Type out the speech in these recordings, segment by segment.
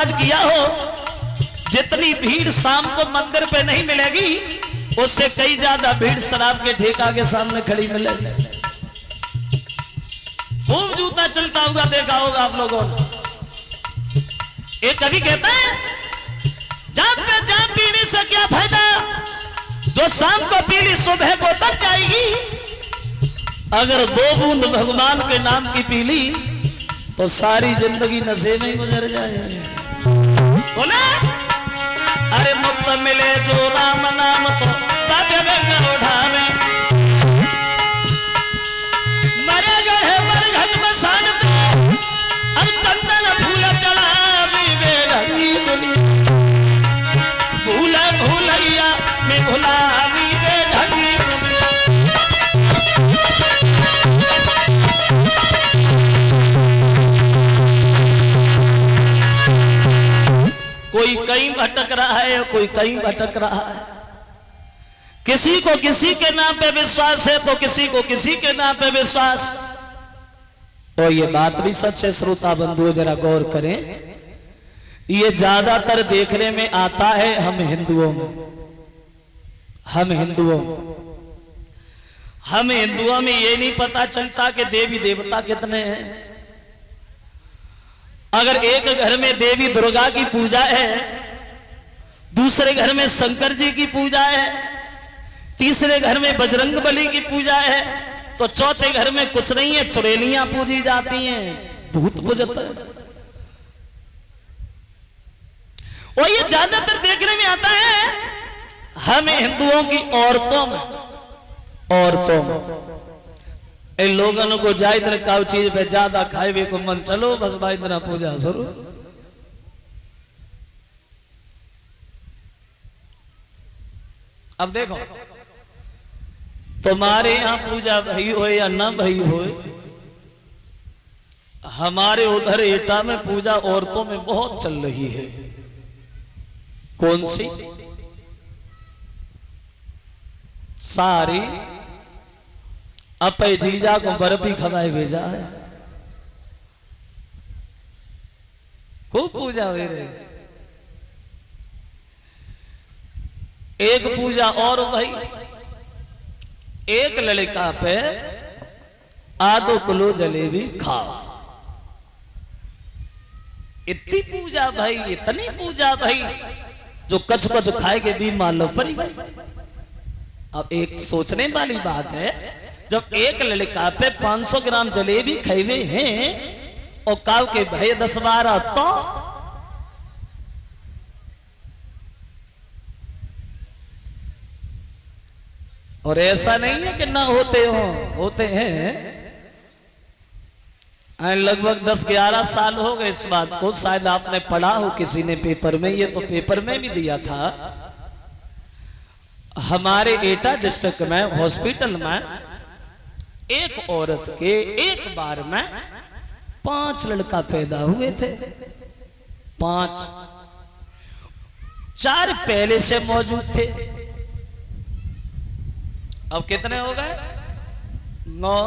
अंदाज किया हो, जितनी भीड़ शाम को मंदिर पे नहीं मिलेगी, उससे कई ज्यादा भीड़ शराब के ठेका के सामने खड़ी मिलेगी। खूब जूता चलता हुआ देखा होगा आप लोगों ने। एक कवि कहता है, जाम पे जाम पीने से क्या फायदा, जो शाम को पीली सुबह को तर जाएगी। अगर 2 बूंद भगवान के नाम की पीली तो सारी जिंदगी नशे में गुजर जाएगी। बोले अरे मुक्त मिले जो राम नाम तो भाग्य में उठावे, मरे गए मरघट मसान पे अब चंदन फूल चढ़ावी बेरंगी दुनिया, भूला भूलैया में भुलावी बेढंगी दुनिया। कोई कहीं भटक रहा है, कोई कहीं भटक रहा है। किसी को किसी के नाम पे विश्वास है तो किसी को किसी के नाम पे विश्वास। और ये बात भी सच है श्रोता बंधुओं, जरा गौर करें। ये ज्यादातर देखने में आता है हम हिंदुओं में। हम हिंदुओं में ये नहीं पता चलता कि देवी देवता कितने हैं। अगर एक घर में देवी दुर्गा की पूजा है, दूसरे घर में शंकर जी की पूजा है, तीसरे घर में बजरंग बली की पूजा है, तो चौथे घर में कुछ नहीं है, चुड़ैलियां पूजी जाती हैं, भूत पूजत है। और ये ज्यादातर देखने में आता है हम हिंदुओं की औरतों में। इन लोगों को जाए इधर काउ चीज पे ज्यादा खाए भी को मन, चलो बस भाई इतना पूजा शुरू। अब देखो, तुम्हारे यहां पूजा भई हो या ना भई हो, हमारे उधर एटा में पूजा औरतों में बहुत चल रही है। कौन सी? सारी अपे जीजा को बर्फी खवाए भेजा है, खूब पूजा हुई रही। एक पूजा और भाई, एक लड़का पे आधो किलो जलेबी खाओ। इतनी पूजा भाई, इतनी पूजा भाई, जो कच कच खाए के भी मान लो पड़ी गई। अब एक सोचने वाली बात है, जब एक लड़का पे 500 ग्राम जलेबी खाए हैं और काव के भाई 10-12 तो और ऐसा नहीं है कि ना होते हो, होते हैं। लगभग 10-11 साल हो गए इस बात को, शायद आपने पढ़ा हो किसी ने पेपर में, ये तो पेपर में भी दिया था। हमारे एटा डिस्ट्रिक्ट में हॉस्पिटल में एक औरत के एक बार में 5 लड़का पैदा हुए थे। 5, 4 पहले से मौजूद थे। अब कितने हो गए? 9।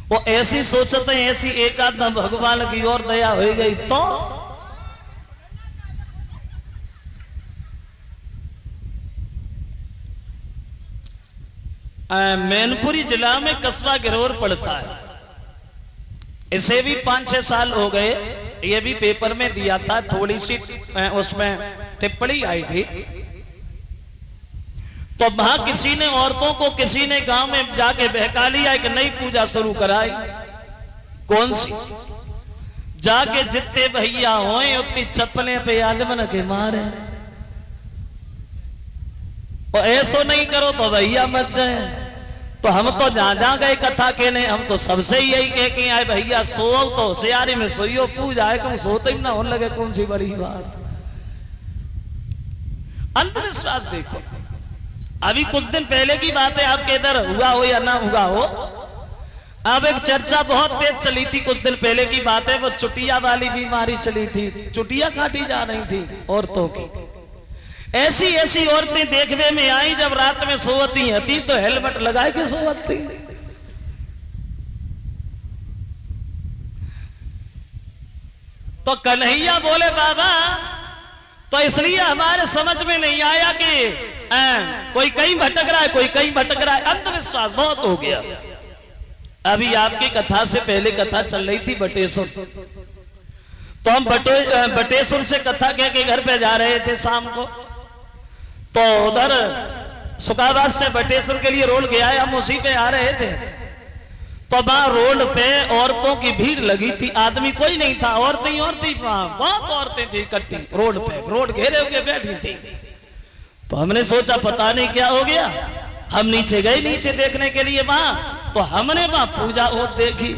वो ऐसी सोचते हैं, ऐसी एक आध भगवान की ओर दया हो गई तो मैनपुरी जिला में कस्बा गिरोर पड़ता है। इसे भी 5-6 साल हो गए, ये भी पेपर में दिया था, थोड़ी सी उसमें टिप्पणी आई थी। तो वहां किसी ने औरतों को, किसी ने गांव में जाके बहका लिया, एक नई पूजा शुरू कराई। कौन सी? जाके जितने भैया होए उतनी चप्पलें पे आदमन के मारे, और ऐसो नहीं करो तो भैया मत जाए। तो हम तो जहां जहां गए कथा कहने, हम तो सबसे यही कह के आए, भैया सो तो होशियारी में सोइयो, पूजा है तुम सोते ही ना होने लगे, कौन सी बड़ी बात। अंधविश्वास देखो, अभी कुछ दिन पहले की बात है, आपके इधर हुआ हो या ना हुआ हो, अब एक चर्चा बहुत तेज चली थी। कुछ दिन पहले की बात है, वो चुटिया वाली बीमारी चली थी, चुटिया काटी जा रही थी औरतों की। ऐसी ऐसी औरतें देखने में आई, जब रात में सोती हती तो हेलमेट लगाए के सोती। तो कन्हैया बोले बाबा तो इसलिए हमारे समझ में नहीं आया कि कोई कहीं भटक रहा है, कोई कहीं भटक रहा है। अंधविश्वास बहुत हो गया। अभी आपकी कथा से पहले कथा चल रही थी बटेश्वर, तो हम बटेश्वर से कथा कह के घर पे जा रहे थे शाम को। तो उधर सुखाबाद से बटेश्वर के लिए रोड गया है, हम उसी पे आ रहे थे। तो वहां रोड पे औरतों की भीड़ लगी थी, आदमी कोई नहीं था, औरतें औरतें, बहुत औरतें थी इकट्ठी रोड पे, रोड घेरे हुए बैठी थी। तो हमने सोचा पता नहीं क्या हो गया, हम नीचे गए नीचे देखने के लिए वहां। तो हमने वहां पूजा हो देखी।